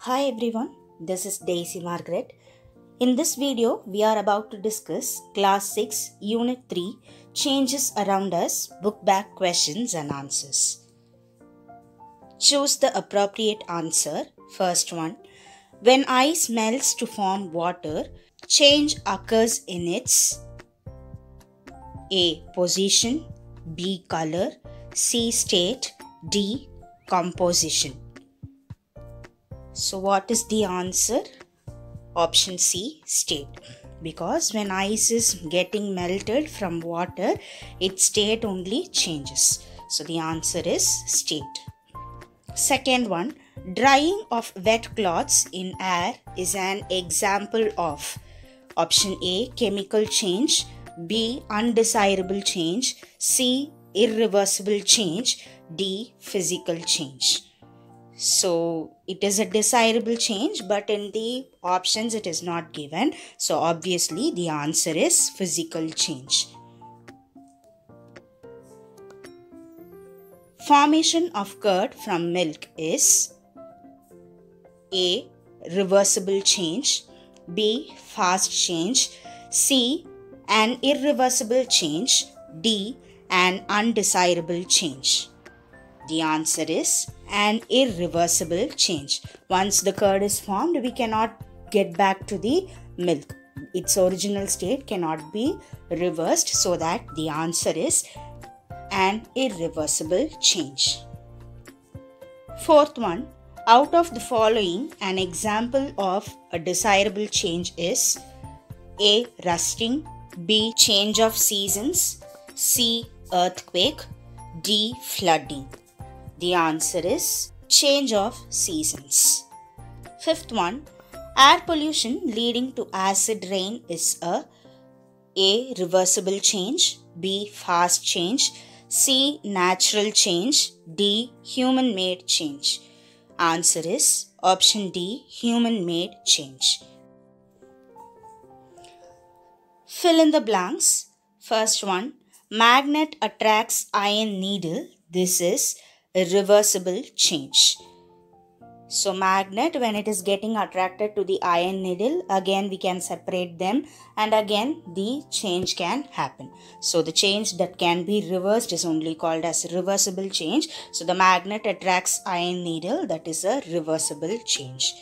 Hi everyone, this is Daisy Margaret. In this video, we are about to discuss Class 6, Unit 3, Changes Around Us, Book Back Questions and Answers. Choose the appropriate answer. First one, when ice melts to form water, change occurs in its A. Position, B. Color, C. State, D. Composition. So what is the answer? Option C, state. Because when ice is getting melted from water, its state only changes. So the answer is state. Second one, drying of wet cloths in air is an example of option A, chemical change, B, undesirable change, C, irreversible change, D, physical change. So it is a desirable change, but in the options it is not given. So obviously the answer is physical change. Formation of curd from milk is A. Reversible change, B. Fast change, C. An irreversible change, D. An undesirable change. The answer is an irreversible change. Once the curd is formed, we cannot get back to the milk. Its original state cannot be reversed, so that the answer is an irreversible change. Fourth one, out of the following, an example of a desirable change is A. Rusting, B. Change of seasons, C. Earthquake, D. Flooding. The answer is change of seasons. Fifth one, air pollution leading to acid rain is A. Reversible change, B. Fast change, C. Natural change, D. Human-made change. Answer is option D, human-made change. Fill in the blanks. First one, magnet attracts iron needle. This is a reversible change. So magnet, when it is getting attracted to the iron needle, again we can separate them and again the change can happen. So the change that can be reversed is only called as reversible change. So the magnet attracts iron needle, that is a reversible change.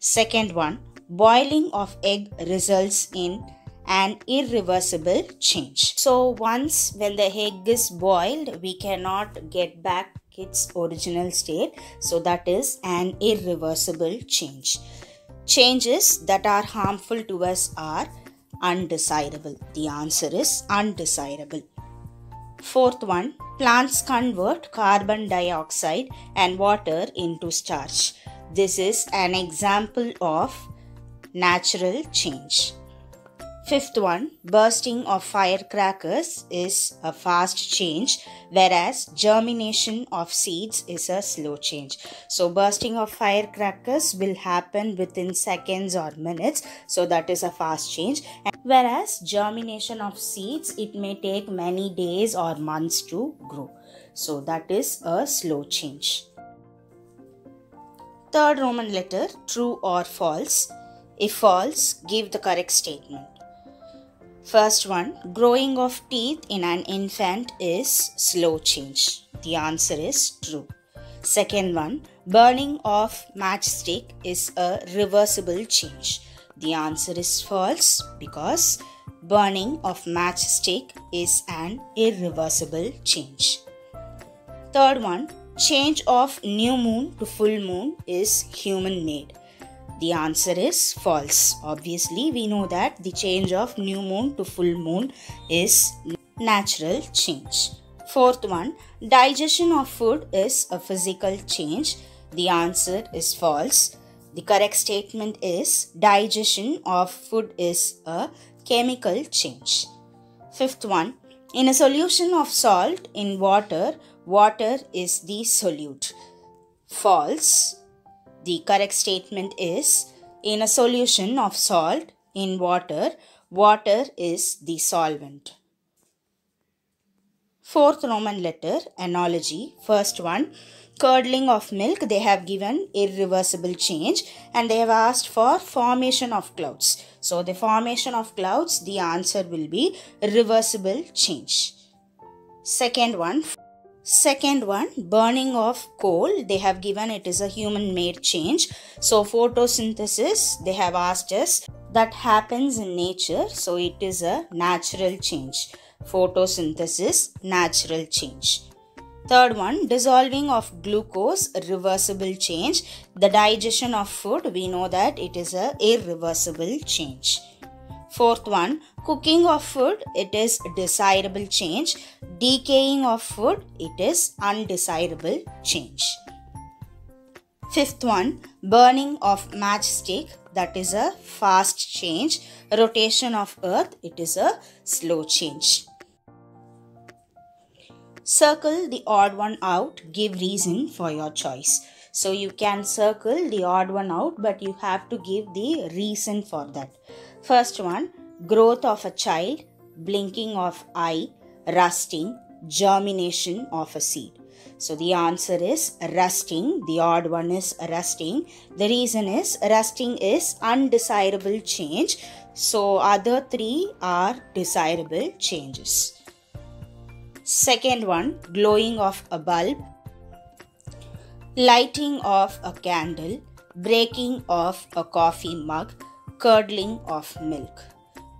Second one, boiling of egg results in an irreversible change. So once when the egg is boiled, we cannot get back its original state, so that is an irreversible change. Changes that are harmful to us are undesirable. The answer is undesirable. Fourth one, plants convert carbon dioxide and water into starch. This is an example of natural change. Fifth one, bursting of firecrackers is a fast change, whereas germination of seeds is a slow change. So bursting of firecrackers will happen within seconds or minutes, so that is a fast change. Whereas germination of seeds, it may take many days or months to grow. So that is a slow change. Third Roman letter, true or false. If false, give the correct statement. First one, growing of teeth in an infant is slow change. The answer is true. Second one, burning of matchstick is a reversible change. The answer is false, because burning of matchstick is an irreversible change. Third one, change of new moon to full moon is human made. The answer is false. Obviously, we know that the change of new moon to full moon is natural change. Fourth one, digestion of food is a physical change. The answer is false. The correct statement is digestion of food is a chemical change. Fifth one, in a solution of salt in water, water is the solute. False. The correct statement is, in a solution of salt in water, water is the solvent. Fourth Roman letter, analogy. First one, Curdling of milk, they have given irreversible change, and they have asked for formation of clouds. So the formation of clouds, the answer will be reversible change. Second one, burning of coal, they have given it is a human made change. So photosynthesis, they have asked us, that happens in nature, so it is a natural change. Photosynthesis, natural change. Third one, dissolving of glucose, reversible change. The digestion of food, we know that it is a irreversible change. Fourth one, cooking of food, it is desirable change. Decaying of food, it is undesirable change. Fifth one, burning of matchstick, that is a fast change. Rotation of earth, it is a slow change. Circle the odd one out, give reason for your choice. So you can circle the odd one out, but you have to give the reason for that. First one, growth of a child, blinking of eye, rusting, germination of a seed. So the answer is rusting. The odd one is rusting. The reason is rusting is undesirable change. So other three are desirable changes. Second one, glowing of a bulb, lighting of a candle, breaking of a coffee mug, curdling of milk.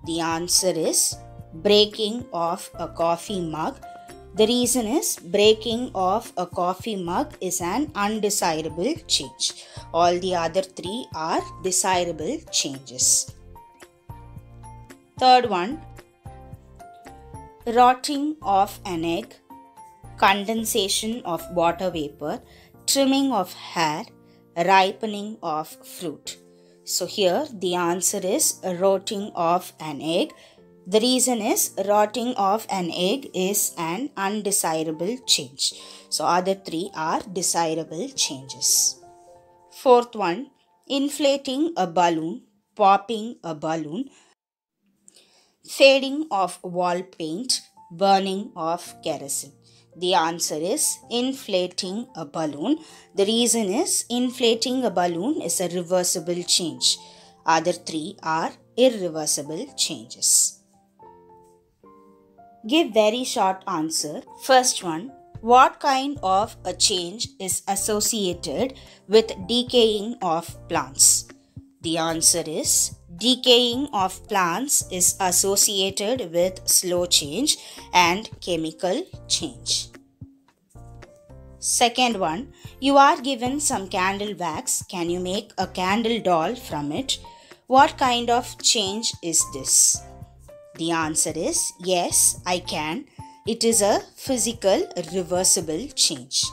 The answer is breaking of a coffee mug. The reason is breaking of a coffee mug is an undesirable change. All the other three are desirable changes. Third one, rotting of an egg, condensation of water vapor, trimming of hair, ripening of fruit. So here the answer is rotting of an egg. The reason is rotting of an egg is an undesirable change. So other three are desirable changes. Fourth one, inflating a balloon, popping a balloon, fading of wall paint, burning of kerosene. The answer is inflating a balloon. The reason is inflating a balloon is a reversible change. Other three are irreversible changes. Give very short answer. First one, what kind of a change is associated with decaying of plants? The answer is decaying of plants is associated with slow change and chemical change. Second one, you are given some candle wax. Can you make a candle doll from it? What kind of change is this? The answer is yes, I can. It is a physical reversible change.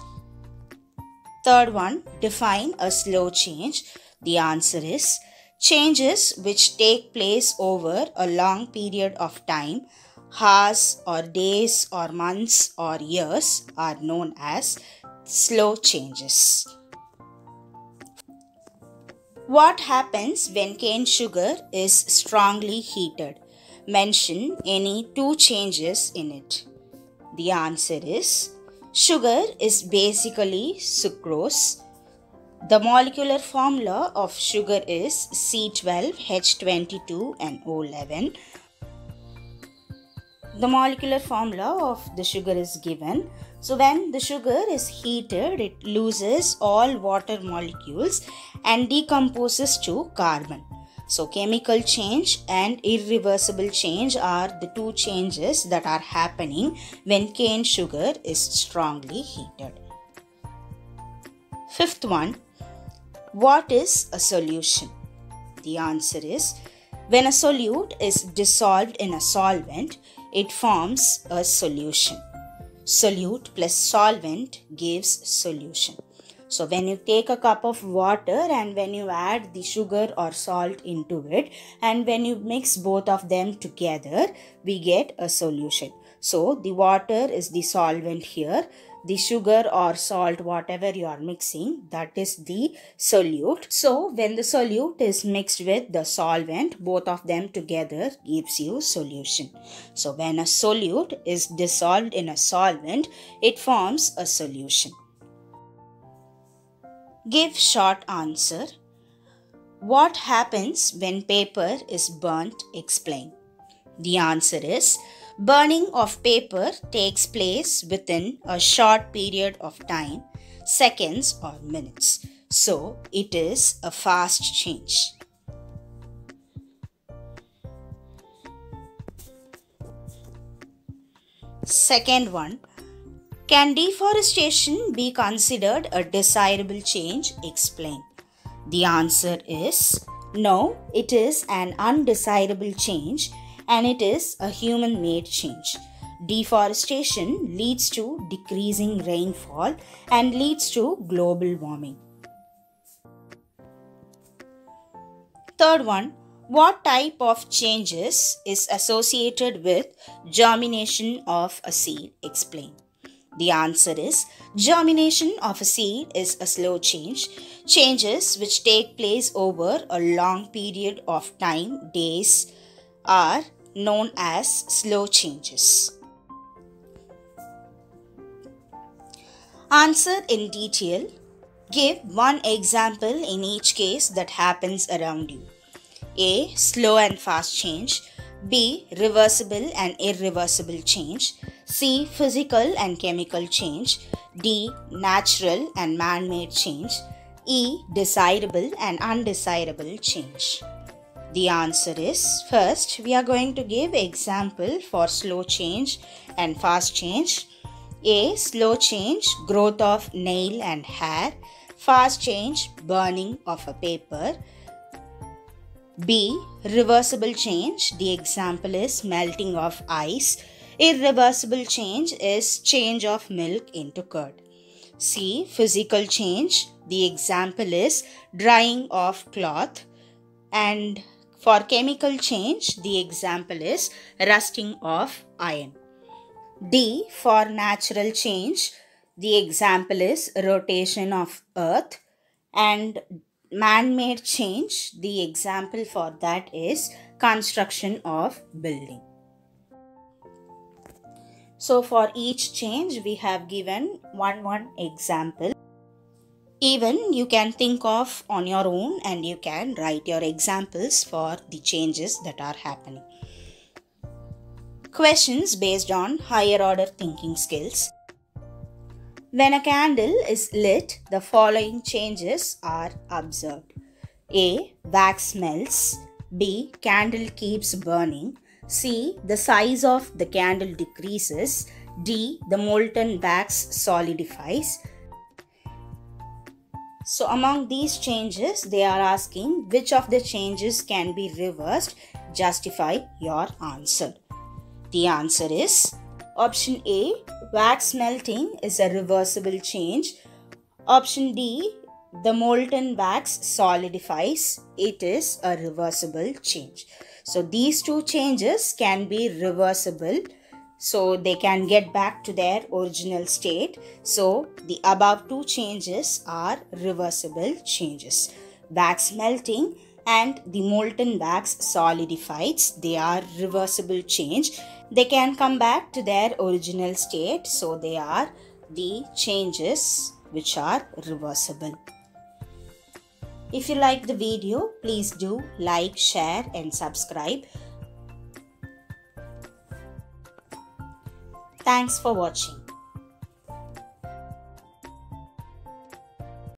Third one, define a slow change. The answer is changes which take place over a long period of time, hours or days or months or years, are known as slow changes. What happens when cane sugar is strongly heated? Mention any two changes in it. The answer is sugar is basically sucrose. The molecular formula of sugar is C12H22 and O11. The molecular formula of the sugar is given. So when the sugar is heated, it loses all water molecules and decomposes to carbon. So chemical change and irreversible change are the two changes that are happening when cane sugar is strongly heated. Fifth one, what is a solution? The answer is when a solute is dissolved in a solvent, it forms a solution. Solute plus solvent gives solution. So when you take a cup of water and when you add the sugar or salt into it and when you mix both of them together, we get a solution. So the water is the solvent here. The sugar or salt, whatever you are mixing, that is the solute. So when the solute is mixed with the solvent, both of them together gives you solution. So when a solute is dissolved in a solvent, it forms a solution. Give short answer. What happens when paper is burnt? Explain. The answer is burning of paper takes place within a short period of time, seconds or minutes. So it is a fast change. Second one, can deforestation be considered a desirable change? Explain. The answer is no, it is an undesirable change and it is a human made change. Deforestation leads to decreasing rainfall and leads to global warming. Third one, what type of changes is associated with germination of a seed? Explain. The answer is germination of a seed is a slow change. Changes which take place over a long period of time, days, are known as slow changes. Answer in detail. Give one example in each case that happens around you. A. Slow and fast change. B. Reversible and irreversible change. C. Physical and chemical change. D. Natural and man-made change. E. Desirable and undesirable change. The answer is, first we are going to give example for slow change and fast change. A. Slow change, growth of nail and hair. Fast change, burning of a paper. B. Reversible change, the example is melting of ice. Irreversible change is change of milk into curd. C. Physical change, the example is drying of cloth. And for chemical change, the example is rusting of iron. D. For natural change, the example is rotation of earth. And man-made change, the example for that is construction of building. So for each change we have given one example. Even you can think of on your own and you can write your examples for the changes that are happening. Questions based on higher order thinking skills. When a candle is lit, the following changes are observed. A. Wax melts. B. Candle keeps burning. C. The size of the candle decreases. D. The molten wax solidifies. So among these changes, they are asking which of the changes can be reversed. Justify your answer. The answer is option A. Wax melting is a reversible change. Option D. The molten wax solidifies. It is a reversible change. So these two changes can be reversible. So they can get back to their original state. So the above two changes are reversible changes. Wax melting and the molten wax solidifies. They are reversible change. They can come back to their original state. So they are the changes which are reversible. If you like the video, please do like, share and subscribe. Thanks for watching.